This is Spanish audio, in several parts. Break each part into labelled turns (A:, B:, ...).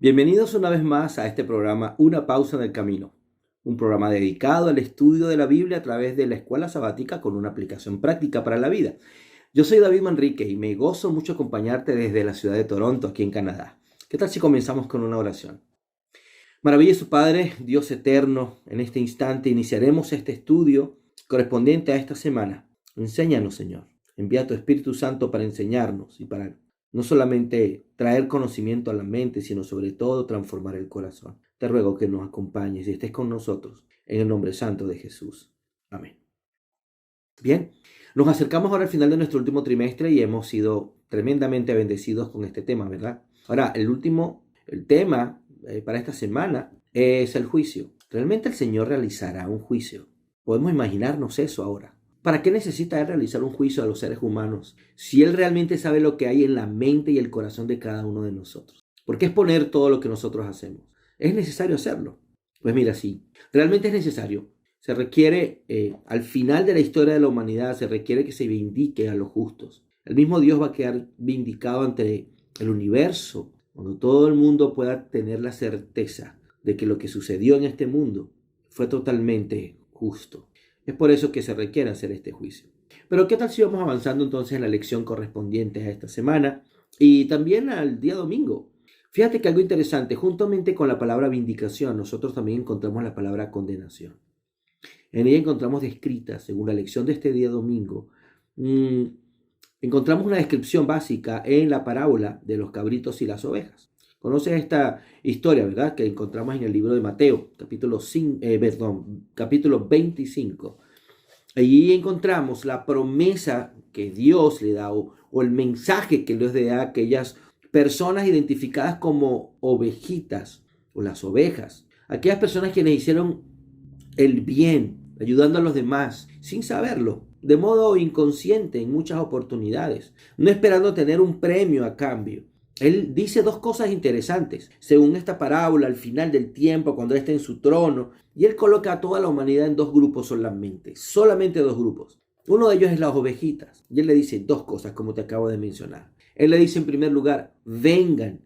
A: Bienvenidos una vez más a este programa Una pausa en el camino, un programa dedicado al estudio de la Biblia a través de la escuela sabática con una aplicación práctica para la vida. Yo soy David Manrique y me gozo mucho acompañarte desde la ciudad de Toronto, aquí en Canadá. ¿Qué tal si comenzamos con una oración? Maravilloso Padre, Dios eterno, en este instante iniciaremos este estudio correspondiente a esta semana. Enséñanos, Señor. Envía tu Espíritu Santo para enseñarnos y para no solamente traer conocimiento a la mente, sino sobre todo transformar el corazón. Te ruego que nos acompañes y estés con nosotros en el nombre santo de Jesús. Amén. Bien, nos acercamos ahora al final de nuestro último trimestre y hemos sido tremendamente bendecidos con este tema, ¿verdad? Ahora, el tema para esta semana es el juicio. ¿Realmente el Señor realizará un juicio? Podemos imaginarnos eso ahora. ¿Para qué necesita Él realizar un juicio a los seres humanos si Él realmente sabe lo que hay en la mente y el corazón de cada uno de nosotros? ¿Por qué exponer todo lo que nosotros hacemos? ¿Es necesario hacerlo? Pues mira, sí, realmente es necesario. Se requiere, al final de la historia de la humanidad, se requiere que se vindique a los justos. El mismo Dios va a quedar vindicado ante el universo, cuando todo el mundo pueda tener la certeza de que lo que sucedió en este mundo fue totalmente justo. Es por eso que se requiere hacer este juicio. Pero ¿qué tal si vamos avanzando entonces en la lección correspondiente a esta semana y también al día domingo? Fíjate que algo interesante, juntamente con la palabra vindicación, nosotros también encontramos la palabra condenación. En ella encontramos descrita, según la lección de este día domingo, encontramos una descripción básica en la parábola de los cabritos y las ovejas. Conoces esta historia, ¿verdad? Que encontramos en el libro de Mateo, capítulo 25. Allí encontramos la promesa que Dios le da o el mensaje que Dios le da a aquellas personas identificadas como ovejitas o las ovejas. Aquellas personas quienes hicieron el bien, ayudando a los demás, sin saberlo, de modo inconsciente en muchas oportunidades, no esperando tener un premio a cambio. Él dice dos cosas interesantes, según esta parábola, al final del tiempo, cuando Él está en su trono, y Él coloca a toda la humanidad en dos grupos solamente dos grupos. Uno de ellos es las ovejitas, y Él le dice dos cosas, como te acabo de mencionar. Él le dice en primer lugar, vengan,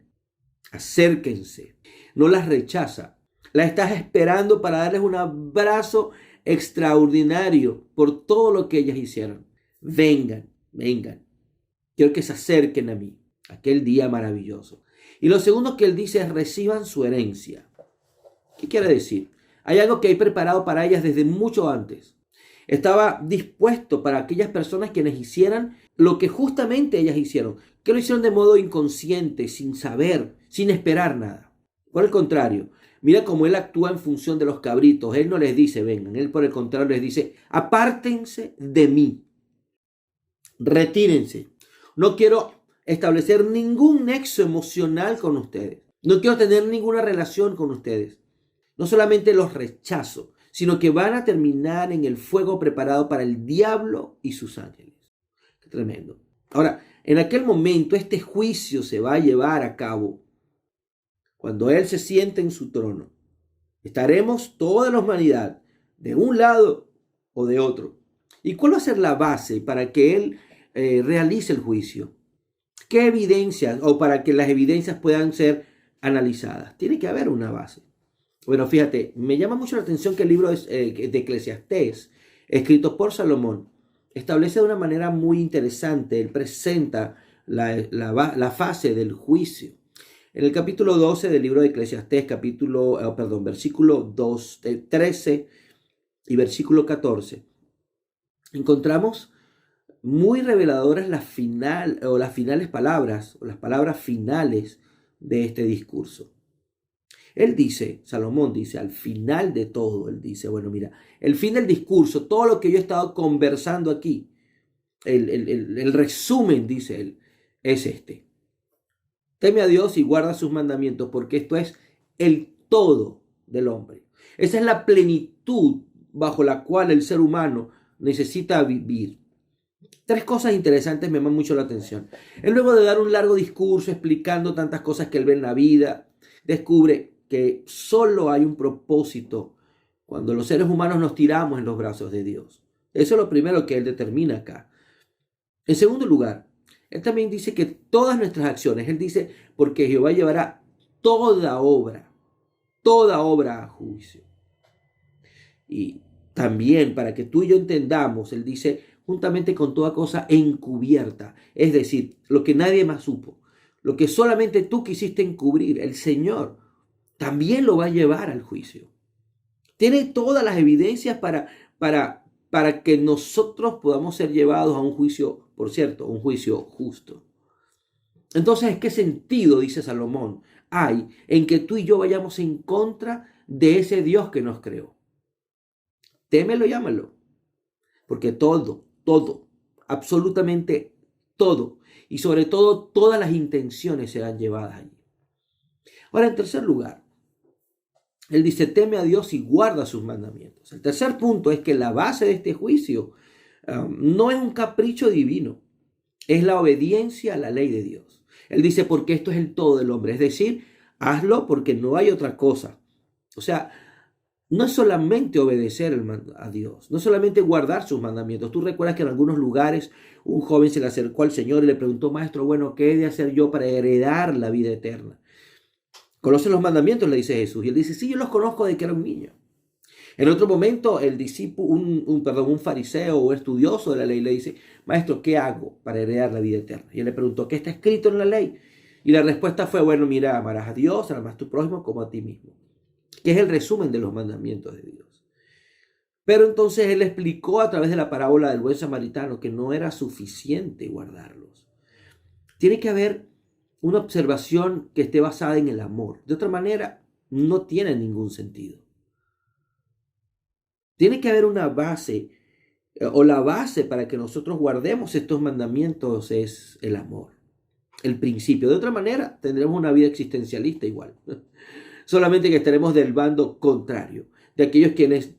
A: acérquense, no las rechaza. La estás esperando para darles un abrazo extraordinario por todo lo que ellas hicieron. Vengan, vengan. Quiero que se acerquen a mí. Aquel día maravilloso. Y lo segundo que él dice es reciban su herencia. ¿Qué quiere decir? Hay algo que hay preparado para ellas desde mucho antes. Estaba dispuesto para aquellas personas quienes hicieran lo que justamente ellas hicieron, que lo hicieron de modo inconsciente, sin saber, sin esperar nada. Por el contrario, mira cómo él actúa en función de los cabritos. Él no les dice vengan, él por el contrario les dice apártense de mí, retírense. No quiero establecer ningún nexo emocional con ustedes. No quiero tener ninguna relación con ustedes. No solamente los rechazo, sino que van a terminar en el fuego preparado para el diablo y sus ángeles. Qué tremendo. Ahora, en aquel momento este juicio se va a llevar a cabo cuando Él se siente en su trono. Estaremos toda la humanidad de un lado o de otro. ¿Y cuál va a ser la base para que Él realice el juicio? ¿Qué evidencias o para que las evidencias puedan ser analizadas? Tiene que haber una base. Bueno, fíjate, me llama mucho la atención que el libro de Eclesiastés, escrito por Salomón, establece de una manera muy interesante. Él presenta la fase del juicio. En el capítulo 12 del libro de Eclesiastés, versículo 13 y versículo 14, encontramos muy reveladoras las finales palabras, o las palabras finales de este discurso. Él dice, Salomón dice, al final de todo, él dice, bueno, mira, el fin del discurso, todo lo que yo he estado conversando aquí, el resumen, dice él, es este. Teme a Dios y guarda sus mandamientos, porque esto es el todo del hombre. Esa es la plenitud bajo la cual el ser humano necesita vivir. Tres cosas interesantes me llaman mucho la atención. Él, luego de dar un largo discurso explicando tantas cosas que él ve en la vida, descubre que solo hay un propósito cuando los seres humanos nos tiramos en los brazos de Dios. Eso es lo primero que él determina acá. En segundo lugar, él también dice que todas nuestras acciones, él dice, porque Jehová llevará toda obra a juicio. Y también, para que tú y yo entendamos, él dice, juntamente con toda cosa encubierta, es decir, lo que nadie más supo, lo que solamente tú quisiste encubrir, el Señor también lo va a llevar al juicio. Tiene todas las evidencias para que nosotros podamos ser llevados a un juicio, por cierto, un juicio justo. Entonces, ¿qué sentido, dice Salomón, hay en que tú y yo vayamos en contra de ese Dios que nos creó? Témelo y ámalo, porque todo, absolutamente todo, y sobre todo todas las intenciones serán llevadas allí. Ahora, en tercer lugar, él dice, teme a Dios y guarda sus mandamientos. El tercer punto es que la base de este juicio no es un capricho divino, es la obediencia a la ley de Dios. Él dice, porque esto es el todo del hombre, es decir, hazlo porque no hay otra cosa. O sea, no es solamente obedecer a Dios, no es solamente guardar sus mandamientos. Tú recuerdas que en algunos lugares un joven se le acercó al Señor y le preguntó, maestro, bueno, ¿qué he de hacer yo para heredar la vida eterna? ¿Conocen los mandamientos?, le dice Jesús. Y él dice, sí, yo los conozco desde que era un niño. En otro momento, el discípulo, un fariseo o estudioso de la ley le dice, maestro, ¿qué hago para heredar la vida eterna? Y él le preguntó, ¿qué está escrito en la ley? Y la respuesta fue, bueno, mira, amarás a Dios, amarás a tu prójimo como a ti mismo, que es el resumen de los mandamientos de Dios. Pero entonces él explicó a través de la parábola del buen samaritano que no era suficiente guardarlos. Tiene que haber una observación que esté basada en el amor. De otra manera, no tiene ningún sentido. Tiene que haber una base, o la base para que nosotros guardemos estos mandamientos es el amor, el principio. De otra manera, tendremos una vida existencialista igual. Solamente que estaremos del bando contrario, de aquellos quienes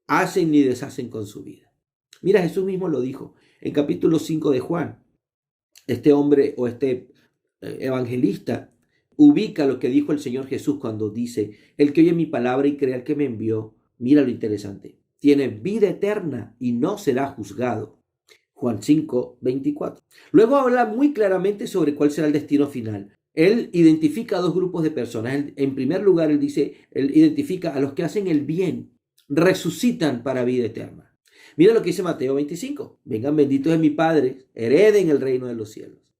A: hacen y deshacen con su vida. Mira, Jesús mismo lo dijo en capítulo 5 de Juan. Este hombre o este evangelista ubica lo que dijo el Señor Jesús cuando dice, el que oye mi palabra y crea al que me envió, mira lo interesante, tiene vida eterna y no será juzgado. Juan 5, 24. Luego habla muy claramente sobre cuál será el destino final. Él identifica a dos grupos de personas. En primer lugar, él identifica a los que hacen el bien, resucitan para vida eterna. Mira lo que dice Mateo 25. Vengan benditos de mi Padre, hereden el reino de los cielos.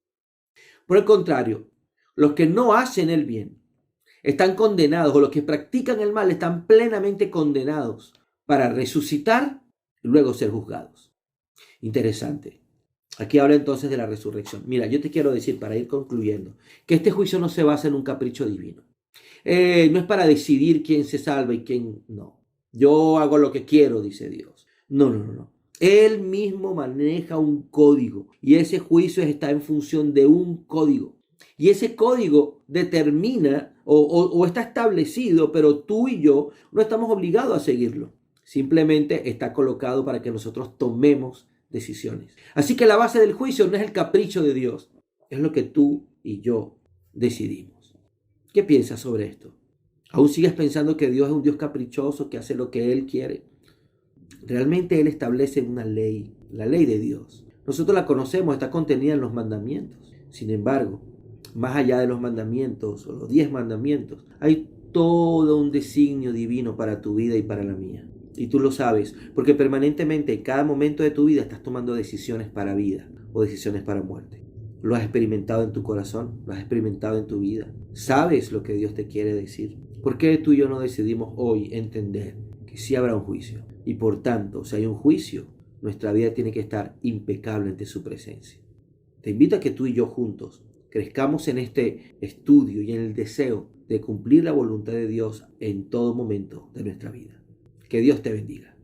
A: Por el contrario, los que no hacen el bien están condenados, o los que practican el mal están plenamente condenados para resucitar y luego ser juzgados. Interesante. Aquí habla entonces de la resurrección. Mira, yo te quiero decir, para ir concluyendo, que este juicio no se basa en un capricho divino. No es para decidir quién se salva y quién no. Yo hago lo que quiero, dice Dios. No. Él mismo maneja un código y ese juicio está en función de un código. Y ese código determina o está establecido, pero tú y yo no estamos obligados a seguirlo. Simplemente está colocado para que nosotros tomemos decisiones. Así que la base del juicio no es el capricho de Dios, es lo que tú y yo decidimos. ¿Qué piensas sobre esto? ¿Aún sigues pensando que Dios es un Dios caprichoso que hace lo que Él quiere? Realmente Él establece una ley, la ley de Dios. Nosotros la conocemos, está contenida en los mandamientos. Sin embargo, más allá de los mandamientos o los 10 mandamientos, hay todo un designio divino para tu vida y para la mía. Y tú lo sabes, porque permanentemente en cada momento de tu vida estás tomando decisiones para vida o decisiones para muerte. Lo has experimentado en tu corazón, lo has experimentado en tu vida. Sabes lo que Dios te quiere decir. ¿Por qué tú y yo no decidimos hoy entender que sí habrá un juicio? Y por tanto, si hay un juicio, nuestra vida tiene que estar impecable ante su presencia. Te invito a que tú y yo juntos crezcamos en este estudio y en el deseo de cumplir la voluntad de Dios en todo momento de nuestra vida. Que Dios te bendiga.